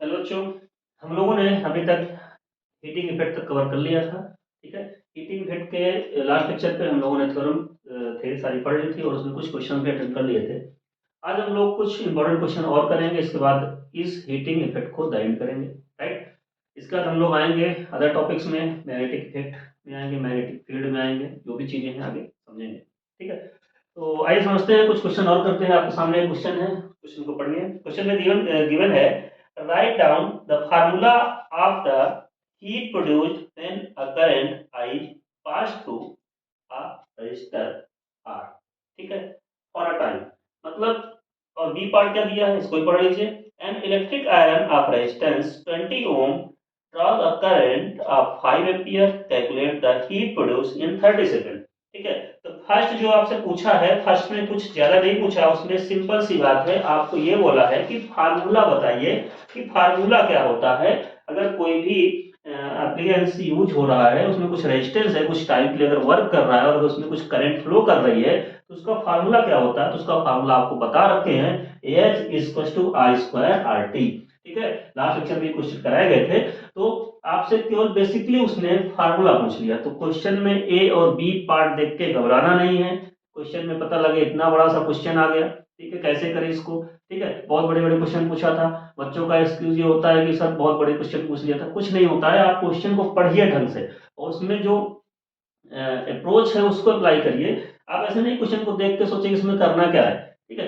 Hello बच्चों। हम लोगों ने अभी तक हीटिंग इफेक्ट तक कवर कर लिया था। ठीक है। हीटिंग इफेक्ट के लास्ट लेक्चर पे हम लोगों ने थ्योरम थ्योरी सारी पढ़ ली थी और उसमें कुछ क्वेश्चन भी अटेंड कर लिए थे। आज हम लोग कुछ इंपॉर्टेंट क्वेश्चन और करेंगे, इसके बाद इस हीटिंग इफेक्ट को द एंड करेंगे। राइट। इसके बाद हम लोग आएंगे अदर टॉपिक्स में, मैग्नेटिक इफेक्ट में आएंगे, मैग्नेटिक फील्ड में आएंगे, जो भी चीज़ें हैं आगे समझेंगे। ठीक है। तो आइए समझते हैं, कुछ क्वेश्चन और करते हैं। आपके सामने एक क्वेश्चन है, क्वेश्चन को पढ़िए। क्वेश्चन में गिवन गिवन है, right down the formula of the heat produced when a current I pass through a resistor R. ठीक है, फॉर अ टाइम। मतलब, और बी पार्ट क्या दिया है इसको ही पढ़ लीजिए। An electric iron of resistance 20 ohm draws a current of 5 ampere, calculate the heat produce in 30 second. ठीक है। तो फर्स्ट जो आपसे पूछा है, फर्स्ट में कुछ ज्यादा नहीं पूछा, उसमें सिंपल सी बात है, आपको ये बोला है कि फार्मूला बताइए कि फार्मूला क्या होता है। अगर कोई भी एप्लीकेंस यूज हो रहा है, उसमें कुछ रेजिस्टेंस है, कुछ टाइम के लिए अगर वर्क कर रहा है और उसमें कुछ करंट फ्लो कर रही है, तो उसका फार्मूला क्या होता है। तो उसका फार्मूला आपको बता रखे हैं, H is to I square R T. ठीक है। लास्ट लेक्चर में क्वेश्चन कराए गए थे, तो आपसे केवल बेसिकली उसने फार्मूला पूछ लिया। तो क्वेश्चन में ए और बी पार्ट देख के घबराना नहीं है। क्वेश्चन में पता लगे इतना बड़ा सा क्वेश्चन आ गया, ठीक है, कैसे करें इसको। ठीक है, बहुत बड़े बड़े क्वेश्चन पूछा था। बच्चों का एक्सक्यूज ये होता है कि सर बहुत बड़े क्वेश्चन पूछ लिया था। कुछ नहीं होता है, आप क्वेश्चन को पढ़िए ढंग से और उसमें जो अप्रोच है उसको अप्लाई करिए। आप ऐसे नहीं क्वेश्चन को देख के सोचेंगे इसमें करना क्या है। ठीक है,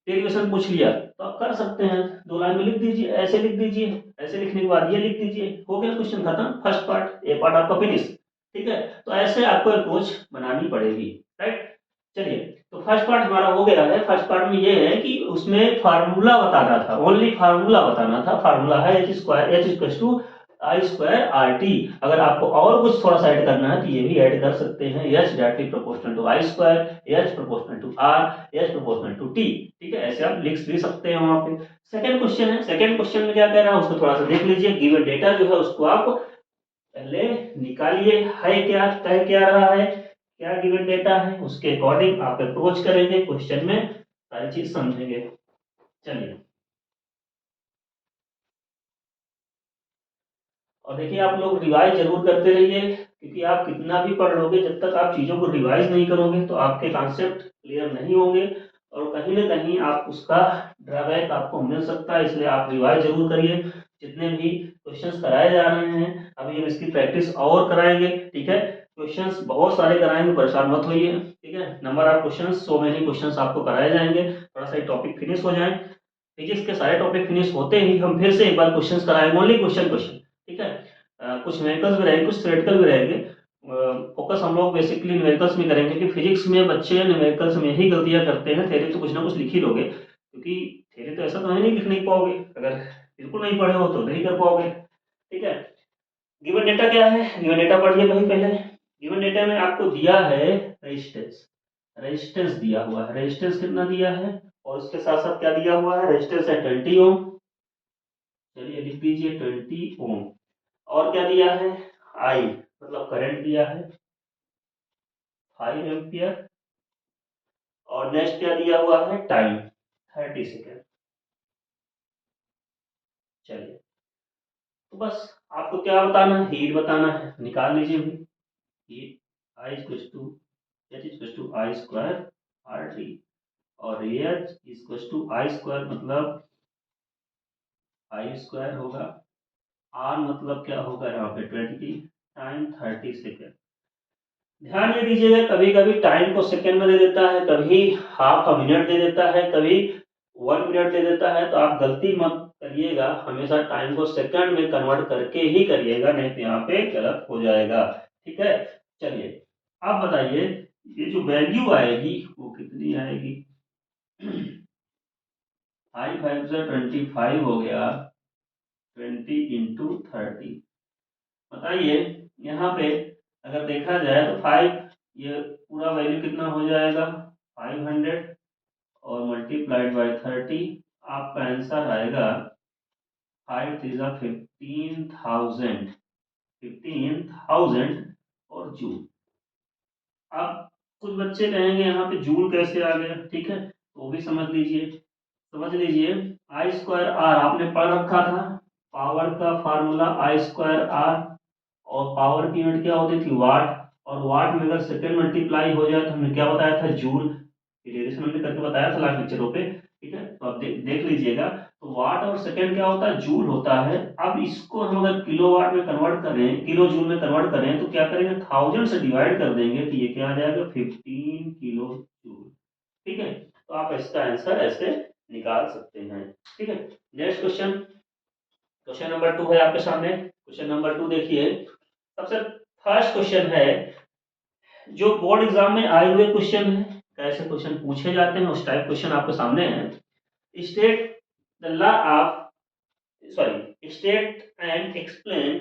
डेरिवेशन पूछ लिया तो आप कर सकते हैं, दो लाइन में लिख दीजिए, ऐसे लिख दीजिए, ऐसे लिखने के बाद ये लिख दीजिए, हो गया क्वेश्चन खत्म। फर्स्ट पार्ट, ए पार्ट आपका फिनिश। ठीक है, तो ऐसे आपको अप्रोच बनानी पड़ेगी। राइट। चलिए, तो फर्स्ट पार्ट हमारा हो गया है। फर्स्ट पार्ट में ये है कि उसमें फार्मूला बताना था, ओनली फार्मूला बताना था। फार्मूला है H square, H equal to I square R T. अगर आपको और कुछ थोड़ा सा ऐड करना है तो ये भी ऐड कर सकते हैं, H directly proportional to I square, H proportional to R, H proportional to T. ठीक है, ऐसे आप लिख भी सकते हैं वहां पे। सेकंड क्वेश्चन है, सेकंड क्वेश्चन में क्या कह रहा है उसको थोड़ा सा देख लीजिए। गिवन डेटा जो है उसको आप पहले निकालिए, है क्या, कह क्या रहा है, क्या गिवन डेटा है, उसके अकॉर्डिंग आप अप्रोच करेंगे क्वेश्चन में, सारी चीज समझेंगे। चलिए, और देखिए आप लोग रिवाइज जरूर करते रहिए, क्योंकि आप कितना भी पढ़ लोगे, जब तक आप चीजों को रिवाइज नहीं करोगे तो आपके कॉन्सेप्ट क्लियर नहीं होंगे और कहीं ना कहीं आप उसका ड्रॉबैक आपको मिल सकता है। इसलिए आप रिवाइज जरूर करिए। जितने भी क्वेश्चंस कराए जा रहे हैं, अभी हम इसकी प्रैक्टिस और कराएंगे। ठीक है, क्वेश्चंस बहुत सारे कराएंगे, परेशान मत होइए। ठीक है, number of questions, so many questions आपको कराए जाएंगे। थोड़ा सा टॉपिक फिनिश हो जाए, फिजिक्स के सारे टॉपिक फिनिश होते ही हम फिर से एक बार क्वेश्चंस कराएंगे, ओनली क्वेश्चन क्वेश्चन। ठीक है। कुछ न्यूमेरिकल्स भी रहेंगे, कुछ थ्योरेटिकल भी रहेंगे। फोकस हम लोग बेसिकली न्यूमेरिकल्स में करेंगे, कि फिजिक्स में बच्चे न्यूमेरिकल्स में ही गलतियां करते हैं। थ्योरी तो कुछ ना कुछ लिख ही लोगे, क्योंकि थ्योरी तो ऐसा तो है नहीं लिख नहीं पाओगे, अगर बिल्कुल नहीं पढ़े हो तो नहीं कर पाओगे। ठीक है। गिवन डेटा क्या है, गिवन डेटा पढ़िए भाई पहले। गिवन डेटा में आपको दिया है रेजिस्टेंस, रेजिस्टेंस दिया हुआ है, रेजिस्टेंस कितना दिया है, और उसके साथ साथ क्या दिया हुआ है, रेजिस्टेंस है 20 ओम। चलिए लिख दीजिए 20 ओम। और क्या दिया है, आई मतलब करंट दिया है 5 एम्पियर। और नेक्स्ट क्या दिया हुआ है, टाइम 30 सेकेंड। चलिए, तो बस आपको क्या बताना है, हीट बताना है, निकाल लीजिए भी। Heat I equal to H equal to I square R T, और H equal to I square मतलब आई स्क्वायर होगा, आर मतलब क्या होगा यहाँ पे 20 टाइम 30 सेकेंड। ध्यान ये दीजिएगा, कभी कभी टाइम को सेकंड में दे देता है, कभी हाफ अ मिनट दे देता है, कभी 1 मिनट दे देता है। तो आप गलती मत करिएगा, हमेशा टाइम को सेकंड में कन्वर्ट करके ही करिएगा, नहीं तो यहाँ पे गलत हो जाएगा। ठीक है। चलिए, आप बताइए, ये जो वैल्यू आएगी वो कितनी आएगी। 5 5 25 हो गया, 20 × 30। बताइए, यहाँ पे अगर देखा जाए तो 5, ये पूरा वैल्यू कितना हो जाएगा, 500, और मल्टीप्लाइड बाय 30। आपका आंसर आएगा 5 3 15,000, 15,000 और जूल। अब कुछ बच्चे कहेंगे यहाँ पे जूल कैसे आ गया, ठीक है, तो वो भी समझ लीजिए। समझ लीजिए, आई स्क्वायर आर आपने पढ़ रखा था, पावर का फार्मूला आई स्क्वायर आर, और पावर की यूनिट क्या होती थी वाट, और वाट में अगर सेकेंड मल्टीप्लाई हो जाए तो हमने क्या बताया था जूल, डेरिवेशन हमने करके बताया था लास्ट लेक्चरों पे, ठीक है। तो आप देख लीजिएगा, तो वाट और सेकेंड क्या होता है जूल होता है। अब इसको हम अगर किलो वाट में कन्वर्ट करें, किलो जूल में कन्वर्ट करें, तो क्या करेंगे 1000 से डिवाइड कर देंगे, तो ये क्या आ जाएगा 15 किलो जूल, ठीक है। तो आप इसका आंसर ऐसे निकाल सकते हैं, ठीक है। नेक्स्ट क्वेश्चन, क्वेश्चन नंबर 2 है आपके सामने। क्वेश्चन नंबर 2 देखिए, सबसे फर्स्ट क्वेश्चन है, जो बोर्ड एग्जाम में आए हुए क्वेश्चन है, कैसे क्वेश्चन पूछे जाते हैं उस टाइप क्वेश्चन आपके सामने है। State the law of, sorry, state and explain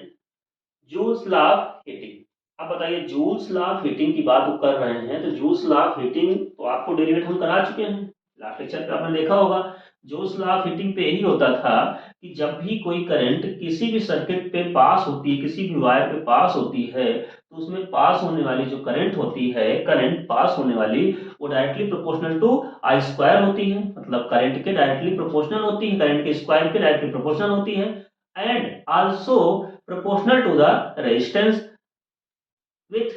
joules law of heating. आप बताइए, जूल्स लॉ ऑफ हीटिंग की बात वो कर रहे हैं, तो जूल्स लॉ ऑफ हीटिंग तो आपको डेरिवेट हम करा चुके हैं, लास्ट लेक्चर पे आपने देखा होगा। जूल्स लॉ ऑफ हीटिंग पे यही होता था कि जब भी कोई करंट किसी भी सर्किट पे पास होती है, किसी भी वायर पे पास होती है, तो उसमें पास होने वाली जो करंट होती है, करंट पास होने वाली, वो directly proportional to I square होती है, मतलब करंट के डायरेक्टली प्रोपोर्शनल होती है, करंट के स्क्वायर के डायरेक्टली प्रोपोर्शनल होती है, and also proportional to the resistance with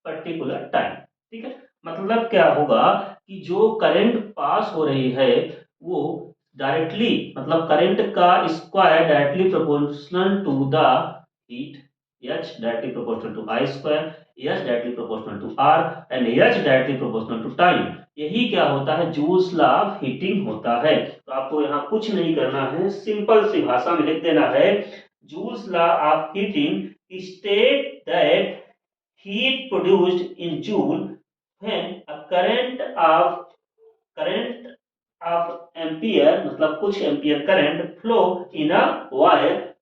particular time, ठीक है। मतलब क्या होगा कि जो करंट पास हो रही है वो डायरेक्टली, मतलब करंट का square directly proportional to the heat, H directly proportional to I square, H directly proportional to R, and H directly proportional to time. यही क्या होता है जूल्स लॉ ऑफ हीटिंग होता है। तो आपको यहाँ कुछ नहीं करना है, सिंपल सी भाषा में लिख देना है, Joule's law of heating state that heat produced in joule when a current of ampere, मतलब कुछ ampere current flow in a wire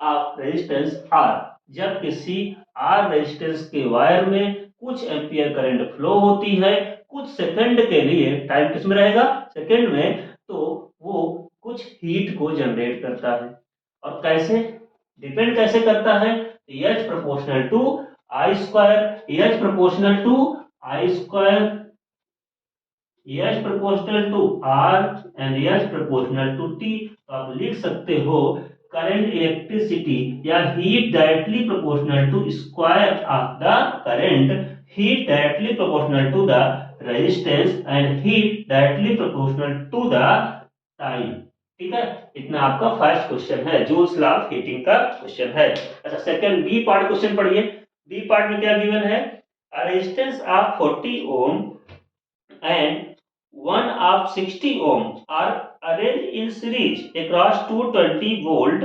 of resistance R, जब किसी R रेजिस्टेंस के वायर में कुछ एम्पियर करंट फ्लो होती है कुछ सेकंड के लिए, टाइम किसमें रहेगा सेकंड में, तो वो कुछ हीट को जनरेट करता है। और कैसे डिपेंड कैसे करता है, H proportional to I square, H proportional to I square, H proportional to R and H proportional to T। तो आप लिख सकते हो करंट इलेक्ट्रिसिटी या heat directly proportional to square of the current, heat directly proportional to the resistance, and heat directly proportional to the time, ठीक है। इतना आपका फर्स्ट क्वेश्चन है, जूल्स लॉ ऑफ हीटिंग का क्वेश्चन है। अच्छा, सेकंड बी पार्ट क्वेश्चन पढ़िए। B part में क्या गिवन है, resistance of 40 ohm and one of 60 ohm are arranged in series across 220 volt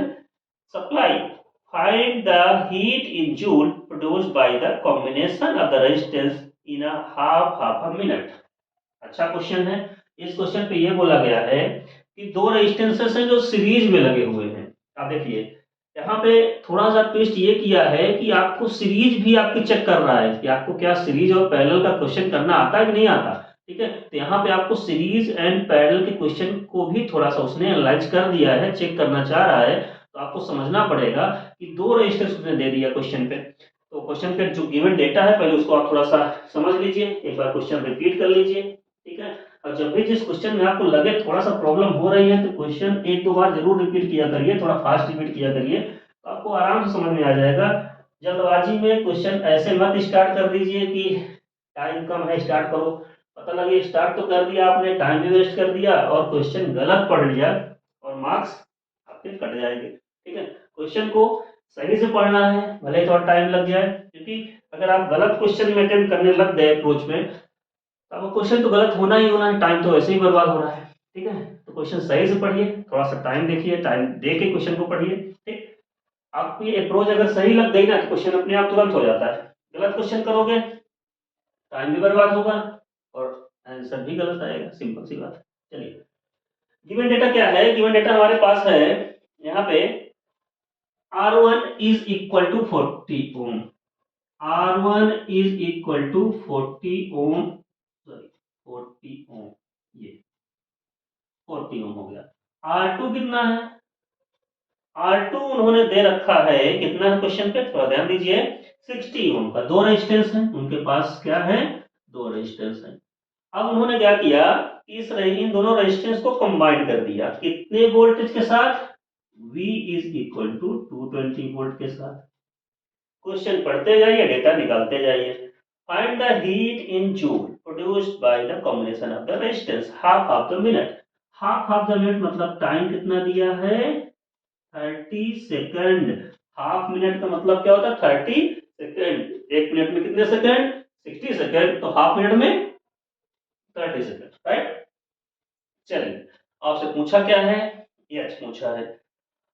supply. Find the heat in joule produced by the combination of the resistance in a half a minute। अच्छा question है। इस question पे ये बोला गया है कि दो रेजिस्टेंसेस हैं जो सीरीज में लगे हुए हैं। आप देखिए यहाँ पे थोड़ा सा ट्विस्ट ये किया है कि आपको सीरीज भी आपकी चेक कर रहा है कि आपको क्या सीरीज और पैरेलल का क्वेश्चन करना आता है कि नहीं आता, ठीक है। तो यहाँ पे आपको सीरीज एंड पैरेलल के क्वेश्चन को भी थोड़ा सा उसने एनालाइज कर दिया है, चेक करना चाह रहा है। तो आपको समझना पड़ेगा कि दो रेजिस्टेंस उसने दे दिया क्वेश्चन पे। तो क्वेश्चन पे जो गिवन डेटा है पहले उसको आप थोड़ा सा समझ लीजिए, एक बार क्वेश्चन रिपीट कर लीजिए, ठीक है। और जब भी जिस क्वेश्चन में आपको लगे थोड़ा सा प्रॉब्लम हो रही है तो क्वेश्चन एक दो बार जरूर रिपीट किया करिए, थोड़ा फास्ट रिपीट किया करिए, तो आपको आराम से समझ में आ जाएगा। जल्दबाजी में क्वेश्चन ऐसे मत स्टार्ट कर दीजिए कि टाइम कम है स्टार्ट करो, पता लगे स्टार्ट तो कर दिया आपने, टाइम भी वेस्ट कर दिया और क्वेश्चन गलत पढ़ लिया और मार्क्स आपके कट जाएंगे, ठीक है। क्वेश्चन को सही से पढ़ना है, भले थोड़ा टाइम लग जाए, क्योंकि अगर आप गलत क्वेश्चन में अटेम्प्ट करने लग गए अप्रोच में, अब क्वेश्चन तो गलत होना ही होना है, टाइम तो वैसे ही बर्बाद हो रहा है, ठीक है। तो क्वेश्चन सही से पढ़िए, थोड़ा सा टाइम देखिए, टाइम दे के क्वेश्चन को पढ़िए, ठीक। आपको ये अप्रोच अगर सही लग गई ना तो क्वेश्चन अपने आप तुरंत हो जाता है। गलत क्वेश्चन करोगे टाइम भी बर्बाद होगा और आंसर भी गलत आएगा, सिंपल सी बात है। चलिए, गिवन डेटा क्या है, गिवन डेटा हमारे पास है यहाँ पे R1 is equal to 40 ohm, R1 is equal to 40 ohm, sorry 40 ohm, ये 40 ओम हो गया। R2 कितना है, R2 उन्होंने दे रखा है कितना है क्वेश्चन पे, थोड़ा ध्यान दीजिए, 60 ओम का। दो रेजिस्टेंस है उनके पास, क्या है दो रेजिस्टेंस है। अब उन्होंने क्या किया, इन दोनों रेजिस्टेंस को कंबाइन कर दिया, कितने वोल्टेज के साथ, V is equal to 220 volt के साथ। क्वेश्चन पढ़ते जाइए, डेटा निकालते जाइए। Find the heat in joule produced by the combination of the resistance half of the minute. Half of the minute मतलब टाइम कितना दिया है, 30 सेकंड। हाफ मिनट का मतलब क्या होता है, 30 सेकंड। एक मिनट में कितने सेकंड, 60 सेकंड, तो हाफ मिनट में 30 सेकंड, राइट। चलिए, आपसे पूछा क्या है, एच पूछा है।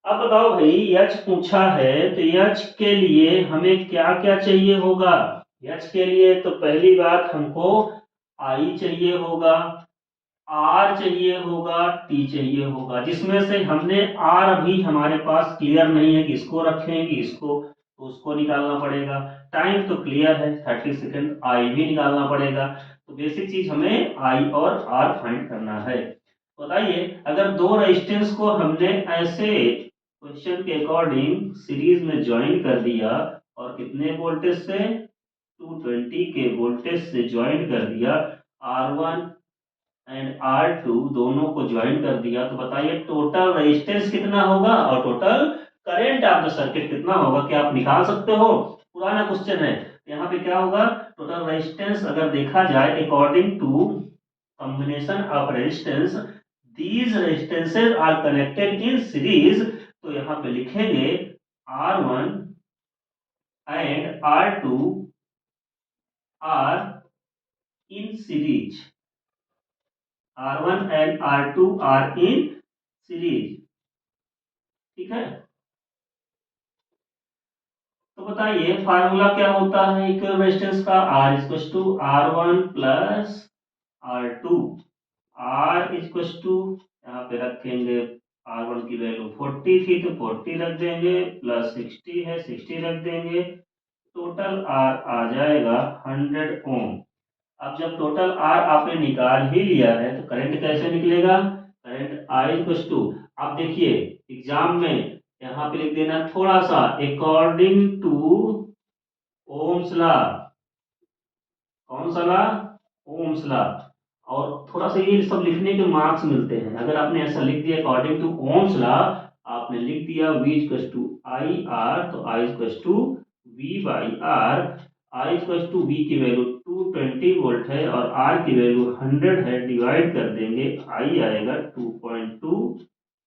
अब बताओ भाई, एच पूछा है तो एच के लिए हमें क्या क्या चाहिए होगा। एच के लिए तो पहली बात हमको आई चाहिए होगा, आर चाहिए होगा, टी चाहिए होगा, जिसमें से हमने आर अभी हमारे पास क्लियर नहीं है कि इसको रखें कि इसको, तो उसको निकालना पड़ेगा। टाइम तो क्लियर है 30 सेकंड, आई भी निकालना पड़ेगा। तो बेसिक चीज हमें आई और आर फाइंड करना है। बताइए, अगर दो रेजिस्टेंस को हमने ऐसे क्वेश्चन के अकॉर्डिंग सीरीज में ज्वाइन कर दिया और कितने वोल्टेज से, 220 के वोल्टेज से ज्वाइन कर दिया, R1 एंड R2 दोनों को ज्वाइन कर दिया, तो बताइए टोटल रेजिस्टेंस कितना होगा और total current of the circuit कितना होगा। क्या आप निकाल सकते हो, पुराना क्वेश्चन है। यहाँ पे क्या होगा, टोटल रेजिस्टेंस अगर देखा जाए according to combination of resistance, these resistances are connected in series, तो यहाँ पे लिखेंगे R1 and R2 are in series, R1 and R2 are in series, ठीक है। तो बताइए फार्मूला क्या होता है इक्विवेलेंट रेजिस्टेंस का, R equals to R1 plus R2। R equals to, यहाँ पे रखेंगे R1 की वैल्यू 40 थी तो 40 रख देंगे, प्लस 60 है 60 रख देंगे, टोटल R आ जाएगा 100 ओम। अब जब टोटल R आपने निकाल ही लिया है तो करंट कैसे निकलेगा, करंट I इक्वल्स टू, आप देखिए एग्जाम में यहाँ पे लिख देना थोड़ा सा अकॉर्डिंग टू ओम्स लॉ। कौन सा लॉ, ओम्स लॉ। और थोड़ा सा ये सब लिखने के मार्क्स मिलते हैं, अगर आपने ऐसा लिख दिया अकॉर्डिंग टू ओम्स लॉ, आपने लिख दिया V equals to I R, तो I equals to V by R. I equals to V की वैल्यू 220 वोल्ट है और R की वैल्यू 100 है, डिवाइड कर देंगे, I आएगा 2.2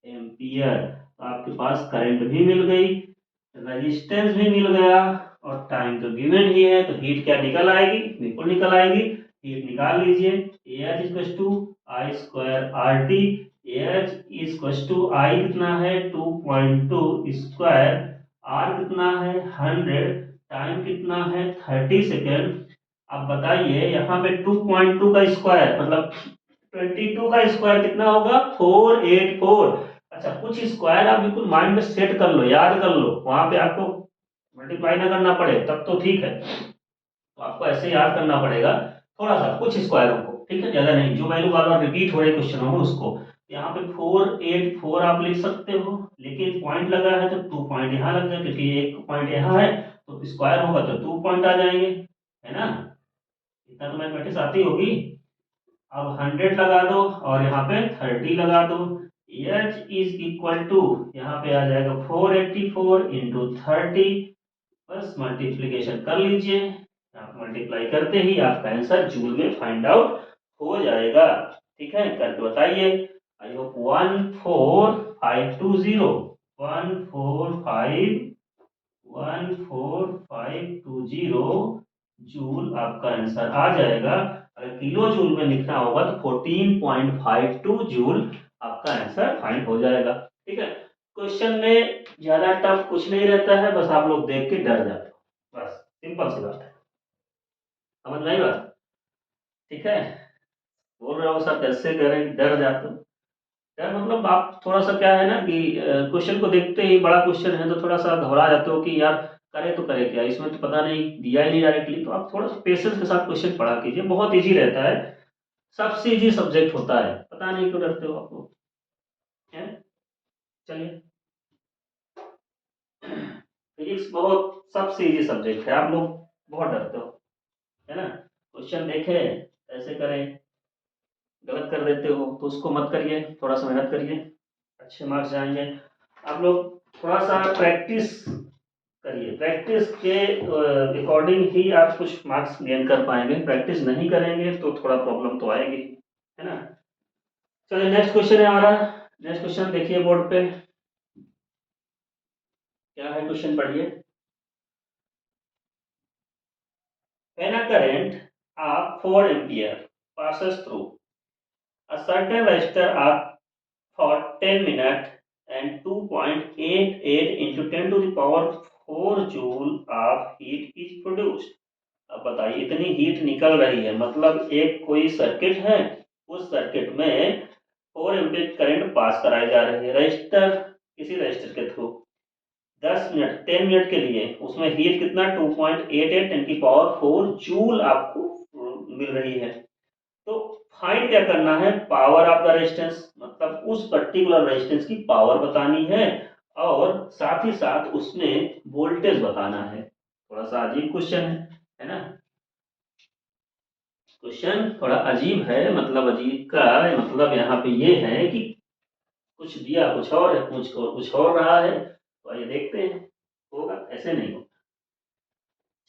एम्पियर। तो आपके पास करंट भी मिल गई, रेजिस्टेंस भी मिल गया और टाइम तो गिवन ही है, तो हीट क्या निकल आएगी, बिल्कुल निकल आएगी। हीट निकाल लीजिए, H equal to I square R T. H equal to I कितना है 2.2 स्क्वायर, आर कितना है 100, टाइम कितना है 30 सेकेंड। अब बताइए यहाँ पे 2.2 का स्क्वायर मतलब 22 का स्क्वायर कितना होगा, 484। अच्छा, कुछ स्क्वायर आप बिल्कुल माइंड में सेट कर लो, याद कर लो, वहां पे आपको मल्टीप्लाई ना करना पड़े तब तो ठीक है। तो आपको ऐसे याद करना पड़ेगा थोड़ा सा कुछ स्क्वायरों को, ठीक है, ज्यादा नहीं, जो वैल्यू बार बार रिपीट हो रहे क्वेश्चन में उसको। यहाँ पे 484 आप लिख सकते हो, लेकिन पॉइंट लगा है तो 2 पॉइंट यहाँ लग जाए, क्योंकि एक पॉइंट यहाँ है तो स्क्वायर होगा तो 2 पॉइंट आ जाएंगे, है ना। इतना तो मैथमेटिक्स आती होगी। अब 100 लगा दो और यहाँ पे 30 लगा दो। एच इज इक्वल टू, यहाँ पे आ जाएगा 484 इंटू 30, बस मल्टीप्लीकेशन कर लीजिए। आप मल्टीप्लाई करते ही आपका आंसर जूल में फाइंड आउट हो जाएगा, ठीक है, करके बताइए। आई होप 14520, 14520 जूल आपका आंसर आ जाएगा। अगर किलो जूल में लिखना होगा तो 14.52 जूल आपका आंसर फाइंड हो जाएगा, ठीक है। क्वेश्चन में ज्यादा टफ कुछ नहीं रहता है, बस आप लोग देख के डर जाते हो, बस सिंपल सी बात है, समझ में आई बात, ठीक है। बोल रहे हो सर कैसे करें, डर जाते हो। डर मतलब आप थोड़ा सा क्या है ना कि क्वेश्चन को देखते ही बड़ा क्वेश्चन है तो थोड़ा सा घबरा जाते हो कि यार करे तो करे क्या, इसमें तो पता नहीं दिया ही नहीं डायरेक्टली, तो आप थोड़ा सा पेशेंस के साथ क्वेश्चन पढ़ा कीजिए, बहुत इजी रहता है, सबसे इजी सब्जेक्ट होता है, पता नहीं क्यों डरते हो आप लोग, है। चलिए, फिजिक्स बहुत सबसे इजी सब्जेक्ट है, आप लोग बहुत डरते हो, है ना। क्वेश्चन देखे ऐसे करें, गलत कर देते हो तो उसको मत करिए, थोड़ा सा मेहनत करिए, अच्छे मार्क्स जाएंगे। आप लोग थोड़ा सा प्रैक्टिस करिए, प्रैक्टिस के अकॉर्डिंग ही आप कुछ मार्क्स गेन कर पाएंगे, प्रैक्टिस नहीं करेंगे तो थोड़ा प्रॉब्लम तो आएगी, है ना। चलिए नेक्स्ट क्वेश्चन है हमारा। नेक्स्ट क्वेश्चन देखिए बोर्ड पे क्या है, क्वेश्चन पढ़िए। When a current of 4 ampere passes through a certain resistor of for 10 minutes and 2.88 into 10 to the power 4 joule of heat is produced। अब बताइए इतनी हीट निकल रही है, मतलब एक कोई सर्किट है, उस सर्किट में 4 एम्पीयर करंट पास कराई जा रही है रजिस्टर, किसी रजिस्टर के थ्रू 10 मिनट 10 मिनट के लिए, उसमें हीट कितना 2.88 10 की पावर 4 जूल आपको मिल रही है। तो फाइंड क्या करना है, पावर ऑफ द रेजिस्टेंस, मतलब उस पर्टिकुलर रेजिस्टेंस की पावर बतानी है और साथ ही साथ उसमें वोल्टेज बताना है। थोड़ा सा अजीब क्वेश्चन है ना। क्वेश्चन थोड़ा अजीब है, मतलब अजीब का मतलब यहाँ पे ये है कि कुछ दिया कुछ और है, कुछ और रहा है, तो आइए देखते हैं होगा, ऐसे नहीं होगा।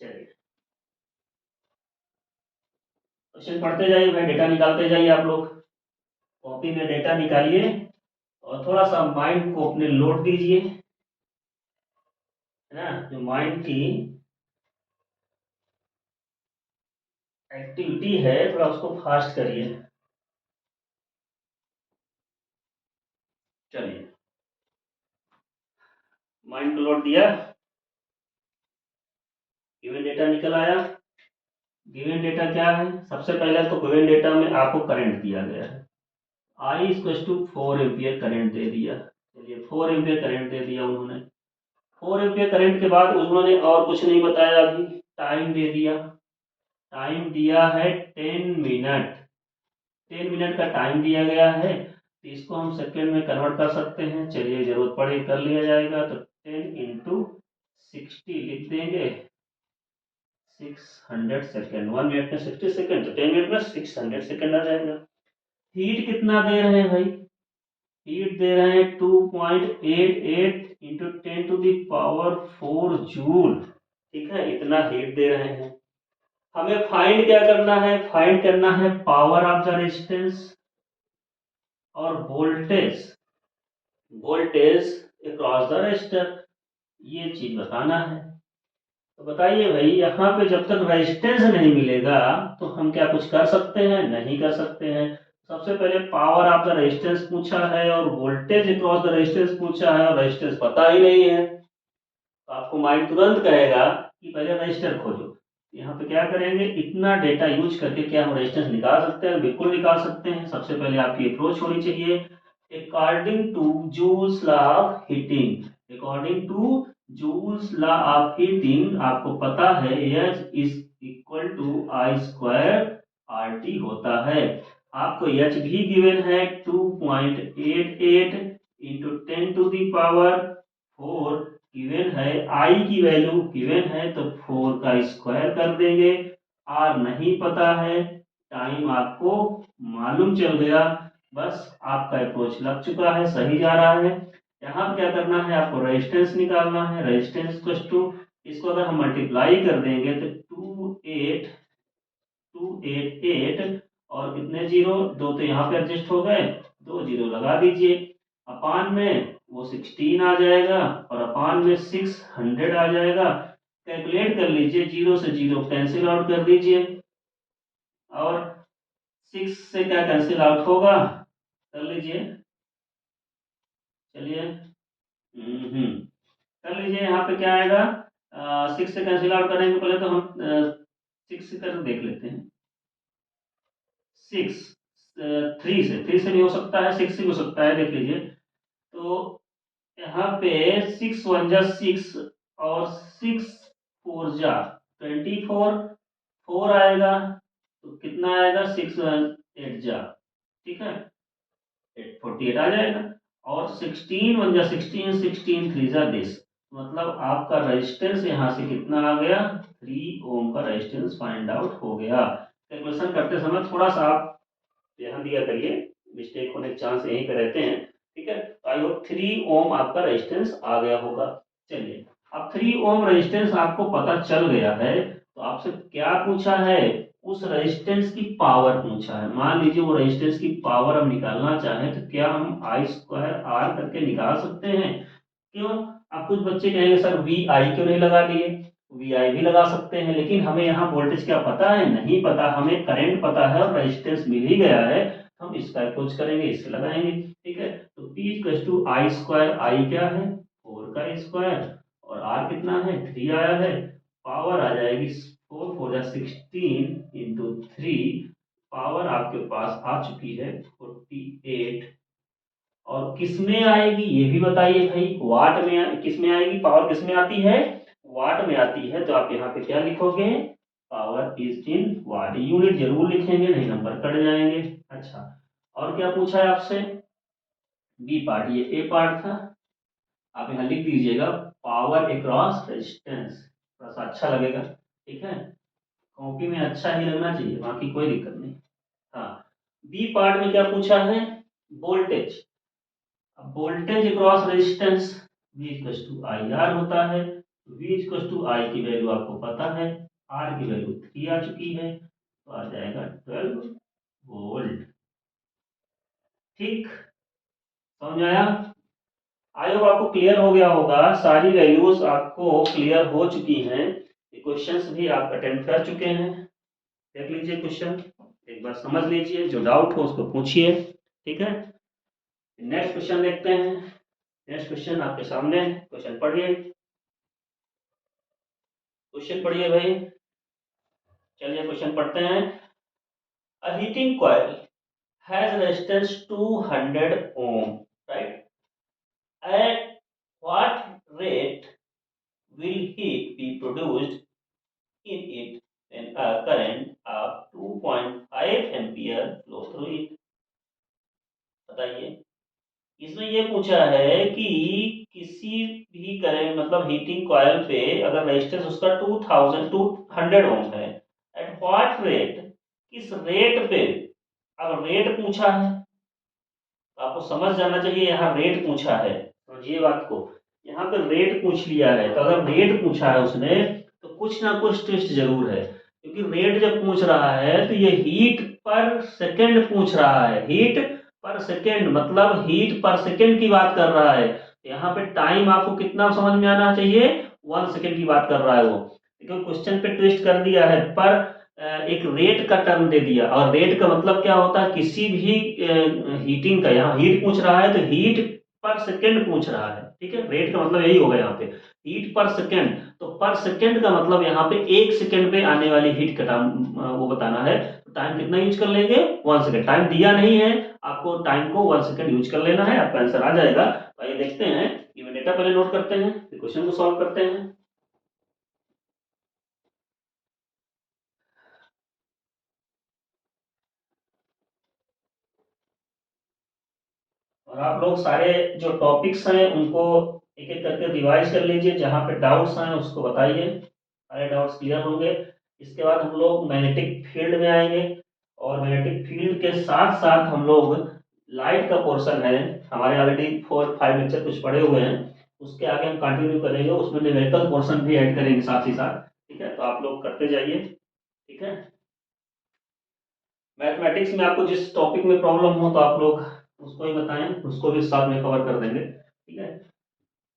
चलिए क्वेश्चन पढ़ते जाइए भाई, डेटा निकालते जाइए आप लोग, कॉपी में डेटा निकालिए और थोड़ा सा माइंड को अपने लोड दीजिए, है ना। जो माइंड की एक्टिविटी है थोड़ा उसको फास्ट करिए। चलिए माइंड को लोड दिया, गिवन डेटा निकल आया। गिवन डेटा क्या है, सबसे पहले तो गिवन डेटा में आपको करंट दिया गया है, आई इक्वल टू 4 एम्पियर करंट दे दिया। चलिए 4 एम्पियर करंट दे दिया उन्होंने, 4 एम्पियर करंट के बाद उन्होंने और कुछ नहीं बताया, अभी टाइम दे दिया, टाइम दिया है 10 मिनट, 10 मिनट का टाइम दिया गया है, तो इसको हम सेकेंड में कन्वर्ट कर सकते हैं। चलिए जरूरत पड़े कर लिया जाएगा, तो 10 × 60 लिख देंगे, 600 सेकेंड, 1 मिनट में 60 सेकेंड, तो 10 मिनट में 600 सेकेंड आ जाएगा। हीट कितना दे रहे हैं भाई, हीट दे रहे हैं 2.88 into 10 to the power 4 joule, ठीक है, इतना हीट दे रहे हैं। हमें फाइंड क्या करना है, फाइंड करना है पावर ऑफ द रेजिस्टेंस और voltage, voltage across the resistor, ये चीज बताना है। तो बताइए भाई, यहाँ पे जब तक रेजिस्टेंस नहीं मिलेगा तो हम क्या कुछ कर सकते हैं, नहीं कर सकते हैं। सबसे पहले पावर ऑफ द रेजिस्टेंस पूछा है और वोल्टेज अक्रॉस द रेजिस्टेंस पूछा है, और रेजिस्टेंस पता ही नहीं है, तो आपको माइंड तुरंत कहेगा कि पहले रजिस्टर खोजो। यहाँ पे क्या करेंगे, इतना डेटा यूज करके क्या हम रेजिस्टेंस निकाल सकते हैं, बिल्कुल निकाल सकते हैं। सबसे पहले आपकी अप्रोच होनी चाहिए according to Joule's law of heating, according to Joule's law of heating आपको पता है H is equal to I square R T होता है। आपको H भी गिवन है 2.88 into 10 to the power 4 given है, आई की वैल्यू गिवन है तो 4 का स्क्वायर कर देंगे, आर नहीं पता है, टाइम आपको मालूम चल गया, बस आपका अप्रोच लग चुका है, सही जा रहा है। यहाँ क्या करना है, आपको रेजिस्टेंस निकालना है, रेजिस्टेंस इक्वल टू, इसको अगर हम मल्टीप्लाई कर देंगे तो 288 और कितने जीरो, दो तो यहाँ पे एडजस्ट हो गए, 2 जीरो लगा दीजिए, अपान में वो 16 आ जाएगा और अपान में 600 आ जाएगा। कैलकुलेट कर लीजिए, जीरो से जीरो कैंसिल आउट कर दीजिए और 6 से क्या कैंसिल आउट होगा, कर लीजिए। चलिए कर लीजिए, यहाँ पे क्या आएगा, 6 से कैंसिल आउट करेंगे, पहले तो हम 6 कर देख लेते हैं, 6 3 से भी हो सकता है, 6 से भी हो सकता है, देख लीजिए। तो यहाँ पे 6 1 जा 6 और 6 4 जा 24, 4 आएगा तो कितना आएगा, 6 1 8 जा, ठीक है, 48 आ जाएगा। और 16 1 जा 16, 16 3 जा 10, मतलब आपका रेजिस्टेंस यहाँ से कितना आ गया, 3 ओम का रेजिस्टेंस फाइंड आउट हो गया। कैलकुलेशन करते समय थोड़ा सा आप ध्यान दिया करिए, मिस्टेक होने के चांस यहीं पे रहते हैं, ठीक है, तो आई होप 3 ओम आपका रेजिस्टेंस आ गया होगा। चलिए, अब 3 ओम रेजिस्टेंस आपको पता चल गया है, तो आपसे क्या पूछा है, उस रेजिस्टेंस की पावर पूछा है। मान लीजिए वो रेजिस्टेंस की पावर हम निकालना चाहें तो क्या हम आई स्क्वायर आर करके निकाल सकते हैं? क्यों? अब कुछ बच्चे कहेंगे सर वी आई क्यों नहीं लगा दिए? वी आई भी लगा सकते हैं, लेकिन हमें यहाँ वोल्टेज क्या पता है? नहीं पता। हमें करंट पता है और रेजिस्टेंस मिल ही गया है, हम इसका अप्रोच करेंगे, इससे लगाएंगे। ठीक है, तो P equal to I square, I क्या है? 4 का स्क्वायर, और आर कितना है? 3 आया है। पावर आ जाएगी 4 4 जा 16 इंटू 3। पावर आपके पास आ चुकी है 48। और किस में आएगी ये भी बताइए भाई, वाट में किस में आएगी? पावर किस में आती है? वाट में आती है। तो आप यहाँ पे क्या लिखोगे? Power is in watt. Unit जरूर लिखेंगे, नहीं नंबर कट जाएंगे। अच्छा, और क्या पूछा है आपसे? बी पार्ट, ये ए पार्ट था। आप यहाँ लिख दीजिएगा पावर अक्रॉस रेजिस्टेंस, थोड़ा सा अच्छा लगेगा। ठीक है, कॉपी में अच्छा ही लगना चाहिए, बाकी कोई दिक्कत नहीं। हाँ, बी पार्ट में क्या पूछा है? वोल्टेज। अब voltage across resistance V equal to I R होता है। V इक्वल टू आई की वैल्यू आपको पता है, R की वैल्यू 3 आ चुकी है, तो आ जाएगा 12 वोल्ट। ठीक, समझ आया? आई होप आपको क्लियर हो गया होगा, सारी वैल्यूज आपको क्लियर हो चुकी हैं। ये क्वेश्चंस भी आप अटेम्प्ट कर चुके हैं। देख लीजिए क्वेश्चन, एक बार समझ लीजिए, जो डाउट हो उसको पूछिए। ठीक है, नेक्स्ट क्वेश्चन देखते हैं। नेक्स्ट क्वेश्चन आपके सामने, क्वेश्चन पढ़िए। क्वेश्चन पढ़िए भाई। चलिए क्वेश्चन पढ़ते हैं। अ heating coil has resistance 200 ohm, right? At what rate will heat be produced in it when a current of 2.5 ampere flow through it? बताइए। इसमें ये पूछा है कि किसी भी करंट मतलब हीटिंग कॉइल पे अगर रेजिस्टेंस उसका 2200 ओम है, एट व्हाट रेट, किस रेट पे, अब रेट पूछा है तो आपको समझ जाना चाहिए, यहाँ रेट पूछा है, समझिए बात को। यहाँ पे रेट पूछ लिया है, तो अगर रेट पूछा है उसने तो कुछ ना कुछ ट्विस्ट जरूर है, क्योंकि रेट जब पूछ रहा है तो ये हीट पर सेकंड पूछ रहा है। हीट पर सेकंड मतलब हीट पर सेकंड की बात कर रहा है। यहाँ पे टाइम आपको कितना समझ में आना चाहिए? 1 सेकंड की बात कर रहा है वो, क्योंकि क्वेश्चन पे ट्विस्ट कर दिया है, पर एक रेट का टर्म दे दिया। और रेट का मतलब क्या होता है? किसी भी हीटिंग का, यहाँ हीट पूछ रहा है तो हीट पर सेकंड पूछ रहा है। ठीक है, रेट का मतलब यही होगा यहाँ पे, हीट पर सेकंड। तो पर सेकंड का मतलब यहाँ पे 1 सेकंड पे आने वाली हीट का टाइम वो बताना है। तो टाइम कितना यूज कर लेंगे? 1 सेकंड। टाइम दिया नहीं है आपको, टाइम को 1 सेकंड यूज कर लेना है, आपका आंसर आ जाएगा। तो आइए देखते हैं, ये डेटा पहले नोट करते हैं, फिर क्वेश्चन को सॉल्व करते हैं। और आप लोग सारे जो टॉपिक्स हैं उनको एक एक करके रिवाइज कर लीजिए, जहाँ पे डाउट्स हैं उसको बताइए, सारे डाउट्स क्लियर होंगे। इसके बाद हम लोग मैग्नेटिक फील्ड में आएंगे, और मैग्नेटिक फील्ड के साथ साथ हम लोग लाइट का पोर्शन है, हमारे ऑलरेडी 4 5 लेक्चर कुछ पढ़े हुए हैं, उसके आगे हम कंटिन्यू करेंगे, उसमें न्यूमेरिकल पोर्शन भी ऐड करेंगे साथ ही साथ। ठीक है, तो आप लोग करते जाइए। ठीक है, मैथमेटिक्स में आपको जिस टॉपिक में प्रॉब्लम हो तो आप लोग उसको ही बताएं, उसको भी साथ में कवर कर देंगे। ठीक है,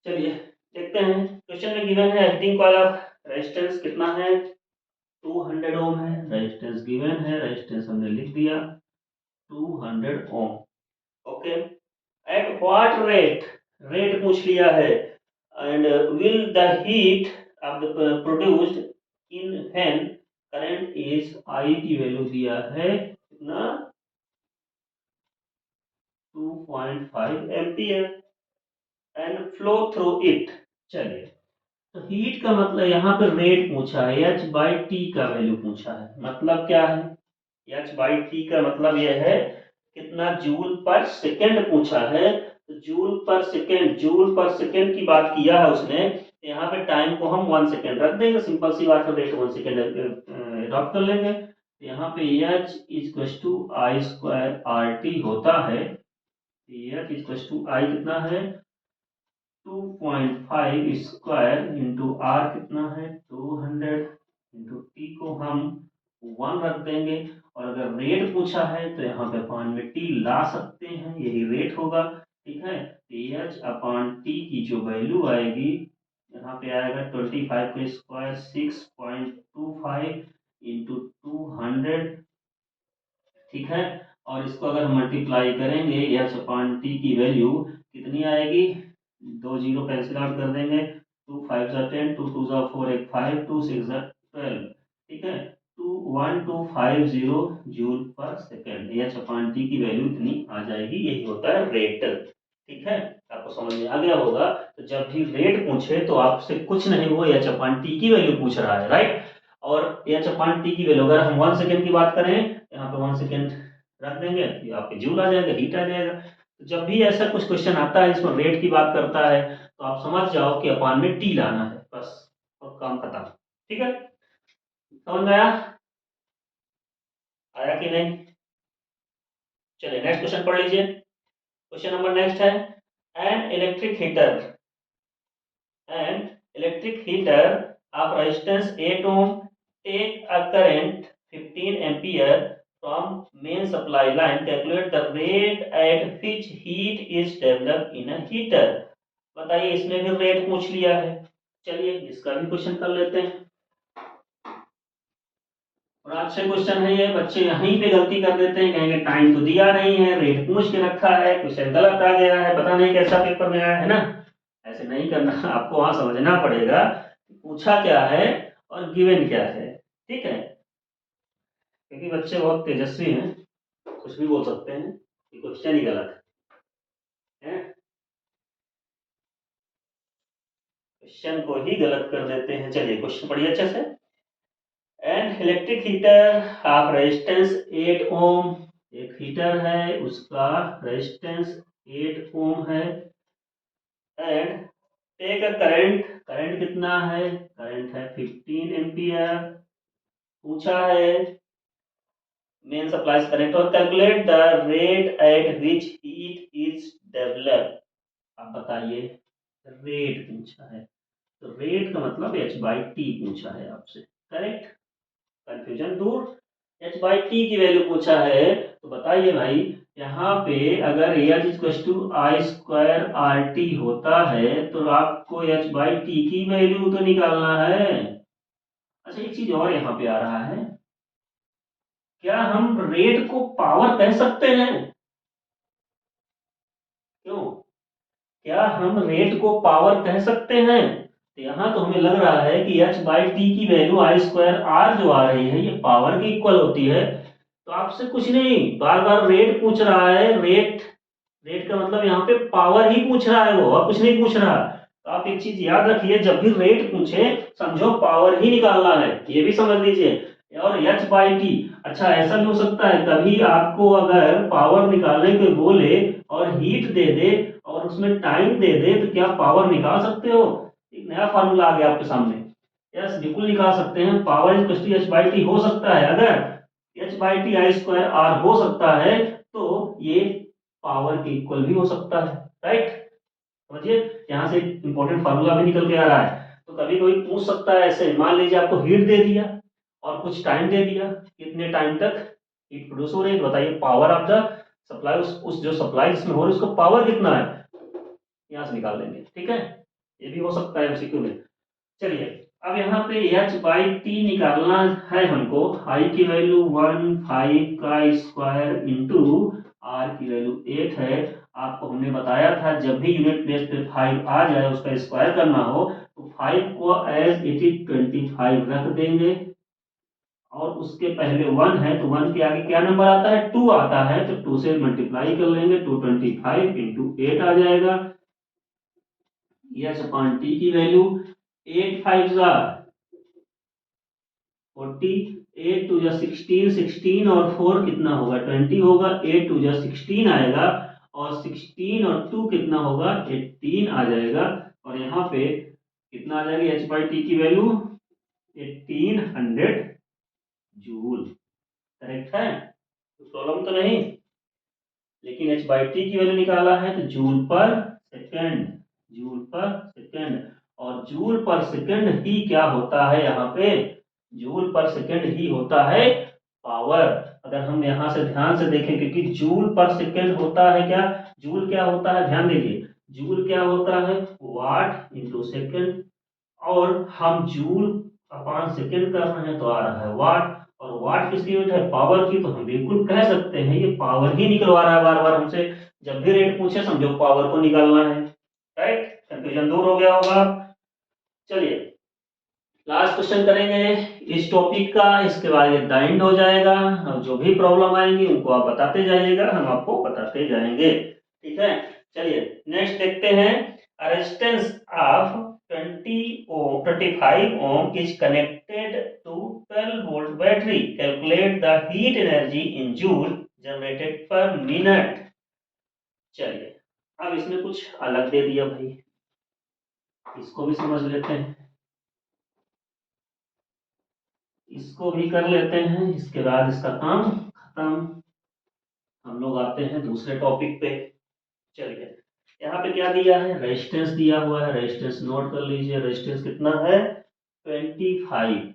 चलिए देखते हैं। क्वेश्चन में गिवन है हीटिंग कॉइल ऑफ रेजिस्टेंस कितना है? 200 ओम है। रेजिस्टेंस गिवन है, रेजिस्टेंस हमने लिख दिया 200 ohm. Okay, at what rate, rate पूछ लिया है, and will the heat of the produced in when current is I की वैल्यू दिया है कितना? 2.5 ampere and flow through it. चलिए, तो हीट का मतलब यहाँ पे रेट पूछा है, एच बाई टी का वैल्यू पूछा है, मतलब क्या है? एच बाई टी का मतलब यह है कितना जूल पर सेकंड पूछा है। तो जूल पर सेकंड, जूल पर सेकंड की बात किया है उसने, तो यहाँ पे टाइम को हम 1 सेकंड रख देंगे, सिंपल सी बात है, रेट 1 सेकंड अडॉप्ट कर लेंगे। तो यहाँ पे H is to I square R T होता है, एच इक्वल्स टू आई कितना है 2.5 स्क्वायर इंटू आर कितना है 200 इंटू टी को हम 1 रख देंगे। और अगर रेट पूछा है तो यहाँ पे अपन में टी ला सकते हैं, यही रेट होगा। ठीक है, एच अपॉन टी की जो वैल्यू आएगी यहाँ पे आएगा 25 का स्क्वायर 6.25 इंटू 200। ठीक है, और इसको अगर हम मल्टीप्लाई करेंगे एच अपॉन टी की वैल्यू कितनी आएगी, 2 जीरो कैंसिल आउट कर देंगे, 2 5 जा 10, 2 2 जा 4 1 5, 2 6 जा 12। ठीक है, 21250 जूल पर सेकेंड, एच अपॉन टी की वैल्यू इतनी आ जाएगी, यही होता है रेट। ठीक है, आपको समझ में आ गया होगा। तो जब भी रेट पूछे तो आपसे कुछ नहीं, वो एच अपॉन टी की वैल्यू पूछ रहा है, राइट। और एच अपॉन टी की वैल्यू अगर हम 1 सेकेंड की बात करें, यहाँ पे 1 सेकेंड रख देंगे तो आपके जूल आ जाएगा, हीट आ जाएगा। तो जब भी ऐसा कुछ क्वेश्चन आता है जिसमें रेट की बात करता है तो आप समझ जाओ कि अपॉन में टी लाना है, बस, और काम खत्म। ठीक है, समझ में आया, आया कि नहीं? चलिए नेक्स्ट क्वेश्चन पढ़ लीजिए। क्वेश्चन नंबर नेक्स्ट है, N electric heater of resistance 8 ohm take a current 15 ampere from main supply line, calculate the rate at which heat is developed in a heater। बताइए, इसमें भी रेट पूछ लिया है, चलिए इसका भी क्वेश्चन कर लेते हैं। और अच्छे क्वेश्चन है ये, बच्चे यहीं पे गलती कर देते हैं, कहेंगे टाइम तो दिया नहीं है, रेट पूछ के रखा है, क्वेश्चन गलत आ गया है, पता नहीं कैसा पेपर में आया है ना। ऐसे नहीं करना, आपको वहां समझना पड़ेगा पूछा क्या है और गिवन क्या है। ठीक है, क्योंकि बच्चे बहुत तेजस्वी हैं, कुछ भी बोल सकते हैं कि क्वेश्चन ही गलत है, क्वेश्चन को ही गलत कर देते हैं। चलिए क्वेश्चन पढ़िए अच्छे से। An electric heater of resistance 8 ohm, एक हीटर है उसका रेजिस्टेंस 8 ओम है, and take a current, current कितना है, करंट है 15 एम्पियर पूछा है, मेन सप्लाइज करंट, और calculate the rate at which heat is developed. आप बताइए, रेट पूछा है तो रेट का मतलब एच बाई टी पूछा है आपसे, करेक्ट, कंफ्यूजन दूर। एच बाई टी की वैल्यू पूछा है तो बताइए भाई, यहाँ पे अगर H equal to I square R T होता है तो आपको एच बाई टी की वैल्यू तो निकालना है। अच्छा एक चीज और यहाँ पे आ रहा है, क्या हम रेट को पावर कह सकते हैं? क्यों, क्या हम रेट को पावर कह सकते हैं? तो यहाँ तो हमें लग रहा है कि एच बाई टी की वैल्यू आई स्क्वायर आर जो आ रही है ये पावर की इक्वल होती है। तो आपसे कुछ नहीं, बार बार रेट पूछ रहा है, रेट, रेट का मतलब यहाँ पे पावर ही पूछ रहा है वो, और कुछ नहीं पूछ रहा। तो आप एक चीज याद रखिए, जब भी रेट पूछे समझो पावर ही निकालना है, ये भी समझ लीजिए। और एच बाई टी, अच्छा ऐसा भी हो सकता है कभी आपको अगर पावर निकालने को बोले और हीट दे दे और उसमें टाइम दे दे तो क्या पावर निकाल सकते हो? एक नया फार्मूला आ गया आपके सामने, यस बिल्कुल निकाल सकते हैं। Power is H by T हो सकता है, अगर H by T I square R हो सकता है तो ये पावर के इक्वल भी हो सकता है, राइट। समझिए, यहाँ से इंपॉर्टेंट फार्मूला भी निकल के आ रहा है। तो कभी कोई पूछ सकता है ऐसे, मान लीजिए आपको हीट दे दिया और कुछ टाइम दे दिया, कितने टाइम तक हीट प्रोड्यूस हो रही है, बताइए पावर ऑफ द सप्लाई, उस जो सप्लाई जिसमें हो रही है उसको पावर कितना है, यहाँ से निकाल लेंगे। ठीक है, ये भी हो सकता है एमसीक्यू में। चलिए अब यहाँ पे एच बाई टी निकालना है हमको, आई की वैल्यू 1 5 का स्क्वायर इंटू आर की वैल्यू 8 है। आपको हमने बताया था जब भी यूनिट प्लेस पे 5 आ जाए उसका स्क्वायर करना हो तो 5 को एज इट इज 25 रख देंगे, और उसके पहले 1 है तो 1 के आगे क्या नंबर आता है, 2 आता है, तो 2 से मल्टीप्लाई कर लेंगे, 225 इंटू 8 आ जाएगा। एच अपॉन टी की वैल्यू 8 5 40, 8 टू जा 16, 16 और 4 कितना होगा 20 होगा, 8 टू जा 16 आएगा, और 16 और 2 कितना होगा 18 आ जाएगा। और यहाँ पे कितना आ जाएगा एच बाई टी की वैल्यू 1800 जूल, करेक्ट है, तो प्रॉब्लम तो नहीं। लेकिन एच बाई टी की वैल्यू निकाला है तो जूल पर सेकेंड, जूल पर सेकेंड। और जूल पर सेकेंड ही क्या होता है यहाँ पे, जूल पर सेकेंड ही होता है पावर। अगर हम यहाँ से ध्यान से देखें, क्योंकि जूल पर सेकेंड होता है क्या, जूल क्या होता है, ध्यान दीजिए, जूल क्या होता है, वाट इंटू सेकेंड। और हम जूल अपॉन सेकेंड कर रहे हैं तो आ रहा है वाट, और वाट किसकी यूनिट है, पावर की। तो हम बिल्कुल कह सकते हैं ये पावर ही निकलवा रहा है बार बार हमसे। जब भी रेट पूछे समझो पावर को निकालना है। राइट, कंफ्यूजन दूर हो गया होगा। चलिए लास्ट क्वेश्चन करेंगे इस टॉपिक का, इसके बाद ये द एंड हो जाएगा। और जो भी प्रॉब्लम आएंगी उनको आप बताते जाइएगा, हम आपको बताते जाएंगे। ठीक है, चलिए नेक्स्ट देखते हैं। Resistance of 25 ohm is connected to 12 volt battery. Calculate the heat energy in joule generated per minute. चलिए अब इसमें कुछ अलग दे दिया भाई, इसको भी समझ लेते हैं, इसको भी कर लेते हैं, इसके बाद इसका काम खत्म। हम लोग आते हैं दूसरे टॉपिक पे। चलिए यहाँ पे क्या दिया है, रेजिस्टेंस दिया हुआ है, रेजिस्टेंस नोट कर लीजिए। रेजिस्टेंस कितना है, 25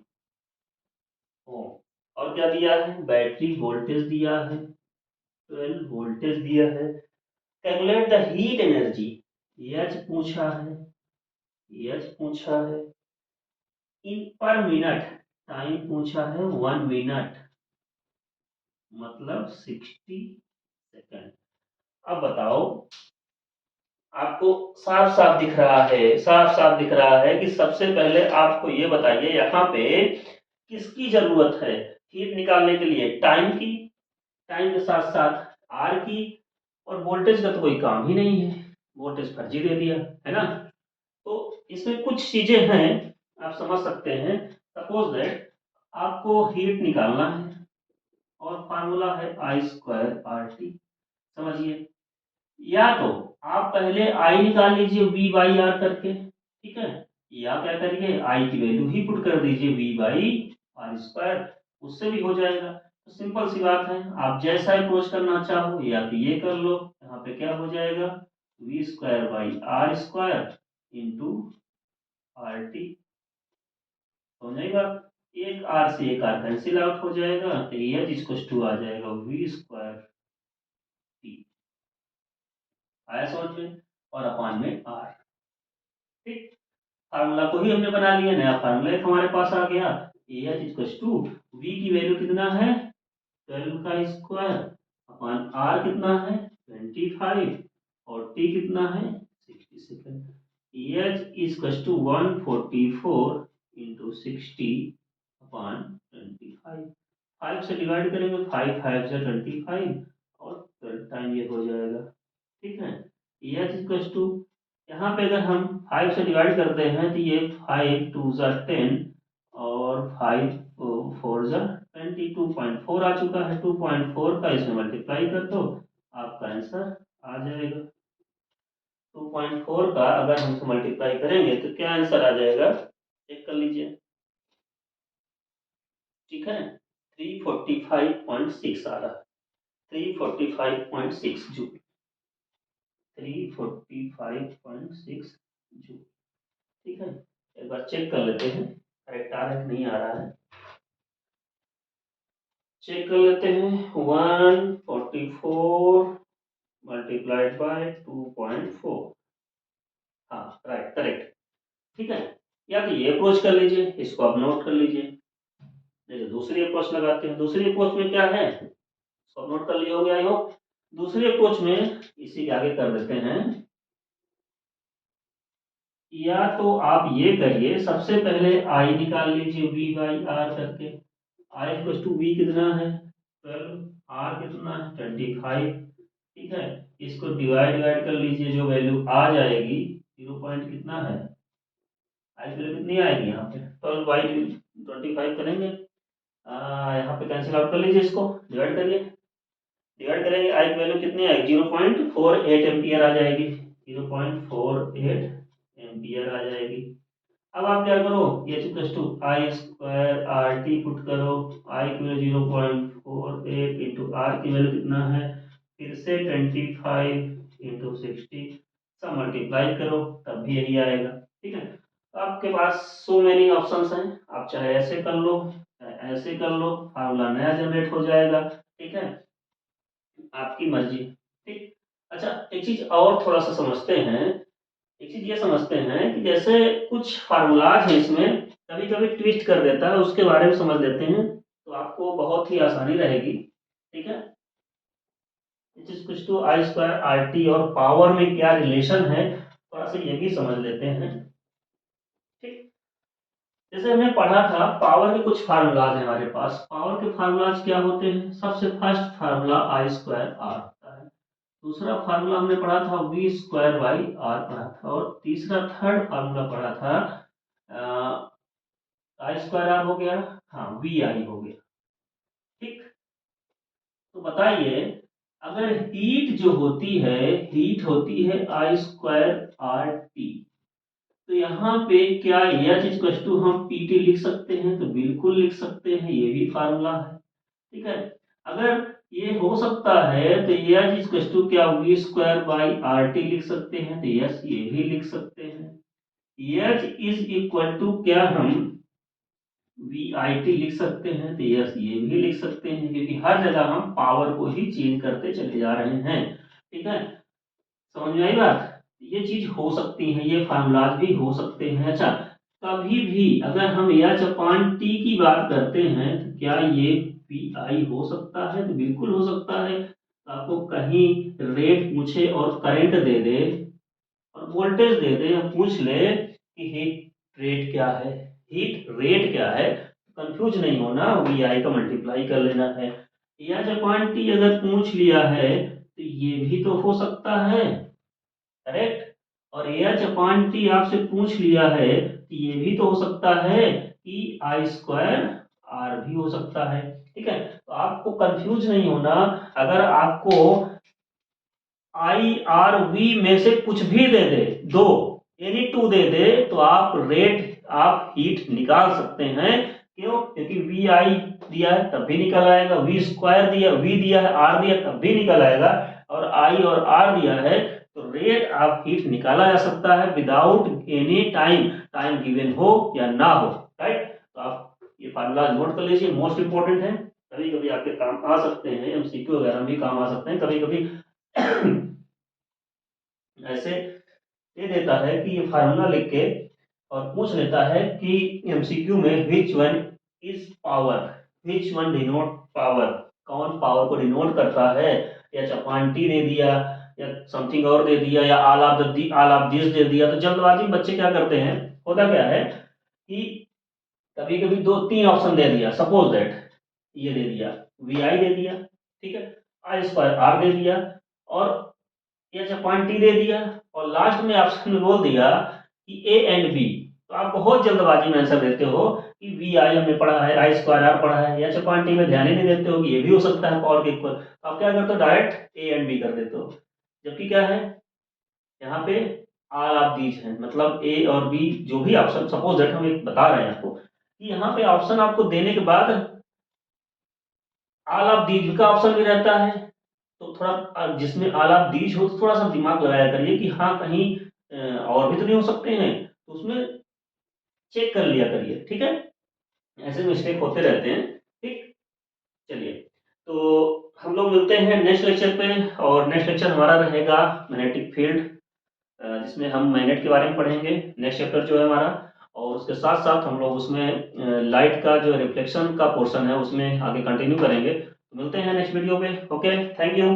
ओम। और क्या दिया है, बैटरी वोल्टेज दिया है, 12 वोल्टेज दिया है। Calculate the heat energy, H पूछा है, एच पूछा है, इन पर मिनट, टाइम पूछा है 1 मिनट, मतलब 60 सेकेंड। अब बताओ, आपको साफ साफ दिख रहा है, साफ साफ दिख रहा है कि सबसे पहले आपको ये बताइए यहाँ पे किसकी जरूरत है हीट निकालने के लिए, टाइम की, टाइम के साथ साथ आर की। और वोल्टेज का तो कोई काम ही नहीं है, वोल्टेज फर्जी दे दिया है ना। तो इसमें कुछ चीजें हैं आप समझ सकते हैं। सपोज दैट आपको हीट निकालना है और फार्मूला है आई स्क्वायर आर टी, समझिए। या तो आप पहले आई निकाल लीजिए वी बाई आर करके, ठीक है, या क्या करिए आई की वैल्यू ही पुट कर दीजिए वी बाई आर स्क्वायर, उससे भी हो जाएगा। तो सिंपल सी बात है, आप जैसा अप्रोच करना चाहो या तो ये कर लो। यहाँ पे क्या हो जाएगा, V square by R square into R T, हो जाएगा। एक आर से एक आर कैंसिल आउट हो जाएगा, तो एच इक्वल टू आ जाएगा वी स्क्वायर टी, आया समझ में, और अपान में आर। ठीक, फार्मूला को ही हमने बना लिया, नया फार्मूला एक हमारे पास आ गया। A H equal to V की वैल्यू कितना है, 12 का स्क्वायर, अपॉन आर कितना है 25, और टी कितना है 60 second. A H equal to 144 into 60 upon 25, 5 से डिवाइड करेंगे, 5 5 से 25, और 12 टाइम ये हो जाएगा। ठीक है, ए एच इक्वल टू, यहाँ पे अगर हम 5 से डिवाइड करते हैं तो ये 5 2 ज़ा 10 और 5 4 ज़ा 20, 2.4 आ चुका है। 2.4 का इसमें मल्टीप्लाई कर दो, आपका आंसर आ जाएगा। 2.4 का अगर हम मल्टीप्लाई करेंगे तो क्या आंसर आ जाएगा, चेक कर लीजिए। ठीक है, 345.6 आ रहा है, 345.6 जूल, 345.6 जूल। ठीक है, एक बार चेक कर लेते हैं करेक्ट आ रहा है नहीं आ रहा है, चेक कर लेते हैं। 144 मल्टीप्लाइड बाय 2.4, हाँ राइट करेक्ट। ठीक है, या तो ये अप्रोच कर लीजिए, इसको आप नोट कर लीजिए, नहीं तो दूसरी अप्रोच लगाते हैं। दूसरी अप्रोच में क्या है, इसको नोट कर लिया होगा आई होप। दूसरी अप्रोच में इसी के आगे कर देते हैं, या तो आप ये करिए, सबसे पहले आई निकाल लीजिए वी बाई आर करके। आई इक्वल टू वी कितना है 12, आर कितना है 25। ठीक है, इसको डिवाइड डिवाइड कर लीजिए, जो वैल्यू आ जाएगी 0 पॉइंट कितना है, आई की वैल्यू कितनी आएगी यहाँ पे 12 बाई 25 करेंगे, यहाँ पे कैंसिल आउट कर लीजिए, इसको डिवाइड करिए, डिवाइड करेंगे आई की वैल्यू कितनी आएगी 0.48 एम्पियर आ जाएगी, 0.48 एम्पियर आ जाएगी। अब आप क्या करो, H equal to I square R T put करो, आई की वैल्यू 0.48 इंटू आर की वैल्यू कितना है फिर से 25 × 60 सब मल्टीप्लाई करो तब भी यही आएगा। ठीक है, तो आपके पास सो मेनी ऑप्शंस हैं, आप चाहे ऐसे कर लो चाहे ऐसे कर लो, फार्मूला नया जनरेट हो जाएगा। ठीक है, आपकी मर्जी। ठीक, अच्छा एक चीज और थोड़ा सा समझते हैं, एक चीज ये समझते हैं कि जैसे कुछ फार्मूलाज हैं इसमें कभी कभी ट्विस्ट कर देता है, उसके बारे में समझ लेते हैं तो आपको बहुत ही आसानी रहेगी। ठीक है, इट इज कुछ to I square R T और पावर में क्या रिलेशन है, थोड़ा सा ये भी समझ लेते हैं। ठीक, जैसे हमने पढ़ा था पावर के कुछ फार्मूलाज हैं हमारे पास, पावर के फार्मूलाज क्या होते हैं, सबसे first formula I square R होता है, दूसरा फार्मूला हमने पढ़ा था वी स्क्वायर बाई आर पढ़ा था, और तीसरा थर्ड फार्मूला पढ़ा था आई स्क्वायर आर हो गया, हाँ वी आई हो गया। ठीक, तो बताइए अगर हीट जो होती है, हीट होती है आई स्क्वायर आर टी, तो यहाँ पे क्या एच इक्वल टू हम पी टी लिख सकते हैं, तो बिल्कुल लिख सकते हैं, ये भी फार्मूला है। ठीक है, अगर ये हो सकता है तो एच इक्वल टू क्या V square by R T लिख सकते हैं, तो यस ये भी लिख सकते हैं। एच इज इक्वल टू क्या हम वी आई टी लिख सकते हैं, तो यस ये भी लिख सकते हैं, क्योंकि हर जगह हम पावर को ही चेंज करते चले जा रहे हैं। ठीक है, समझ में आई बात, ये चीज हो सकती है, ये फार्मूलाज भी हो सकते हैं। अच्छा, कभी भी अगर हम एच अपान टी की बात करते हैं तो क्या ये पी आई हो सकता है, तो बिल्कुल हो सकता है। तो आपको कहीं रेट पूछे और करंट दे दे और वोल्टेज दे दे, पूछ ले कि हीट रेट क्या है, हीट रेट क्या है, कंफ्यूज नहीं होना, वी आई का मल्टीप्लाई कर लेना है। या जापान टी अगर पूछ लिया है तो ये भी तो हो सकता है, करेक्ट। और एच अपान टी आपसे पूछ लिया है तो ये भी तो हो सकता है कि आई स्क्वायर आर भी हो सकता है। ठीक है, तो आपको कंफ्यूज नहीं होना, अगर आपको आई आर वी में से कुछ भी दे दे, दो एनी टू दे दे, तो आप रेट आप हीट निकाल सकते हैं। क्यों, क्योंकि वी आई दिया है तब भी निकल आएगा, वी स्क्वायर दिया, वी दिया है, आर दिया तब भी निकल आएगा, और आई और आर दिया है, तो रेट आप हीट निकाला जा सकता है without any time, time given हो या ना हो। राइट, तो आप ये फार्मूला नोट कर लीजिए, मोस्ट इंपॉर्टेंट है, कभी कभी आपके काम आ सकते हैं, एमसीक्यू वगैरह भी काम आ सकते हैं कभी कभी। ऐसे दे देता है कि ये फार्मूला लिख के और पूछ लेता है कि एमसीक्यू में which one is power, which one denote power, कौन पावर को डिनोट करता है, या चपांटी दे दिया या समथिंग और दे दिया, या all of the all of this they दिया, तो जल्दबाजी में बच्चे क्या करते हैं, होता क्या है कि कभी कभी दो तीन ऑप्शन दे दिया, सपोज दैट ये दे दिया वी आई दे दिया, ठीक है, आई स्क्वायर आर दे दिया, और या जापान टी दे दिया, और लास्ट में ऑप्शन में बोल दिया कि ए एंड बी, तो आप बहुत जल्दबाजी में आंसर देते हो कि वी आई हमने पढ़ा है, आई स्क्वायर आर पढ़ा है, या जापान टी में ध्यान ही नहीं देते हो कि ये भी हो सकता है पावर के इक्वल, तो आप क्या करते हो, डायरेक्ट ए एंड बी कर देते हो, जबकि क्या है यहाँ पे आर ऑफ दीज है, मतलब ए और बी जो भी ऑप्शन, सपोज दैट हम एक बता रहे हैं आपको कि यहाँ पे ऑप्शन आपको देने के बाद ऑल ऑफ दीज का ऑप्शन भी रहता है, तो थोड़ा जिसमें ऑल ऑफ दीज हो तो थोड़ा सा दिमाग लगाया करिए कि हाँ कहीं और भी तो नहीं हो सकते हैं, तो उसमें चेक कर लिया करिए। ठीक है, ऐसे मिस्टेक होते रहते हैं। ठीक, चलिए, तो हम लोग मिलते हैं नेक्स्ट लेक्चर पे, और नेक्स्ट लेक्चर हमारा रहेगा मैग्नेटिक फील्ड, जिसमें हम मैग्नेट के बारे में पढ़ेंगे, नेक्स्ट चैप्टर जो है हमारा, और उसके साथ साथ हम लोग उसमें लाइट का जो रिफ्लेक्शन का पोर्शन है उसमें आगे कंटिन्यू करेंगे। तो मिलते हैं नेक्स्ट वीडियो पे। Okay, thank you.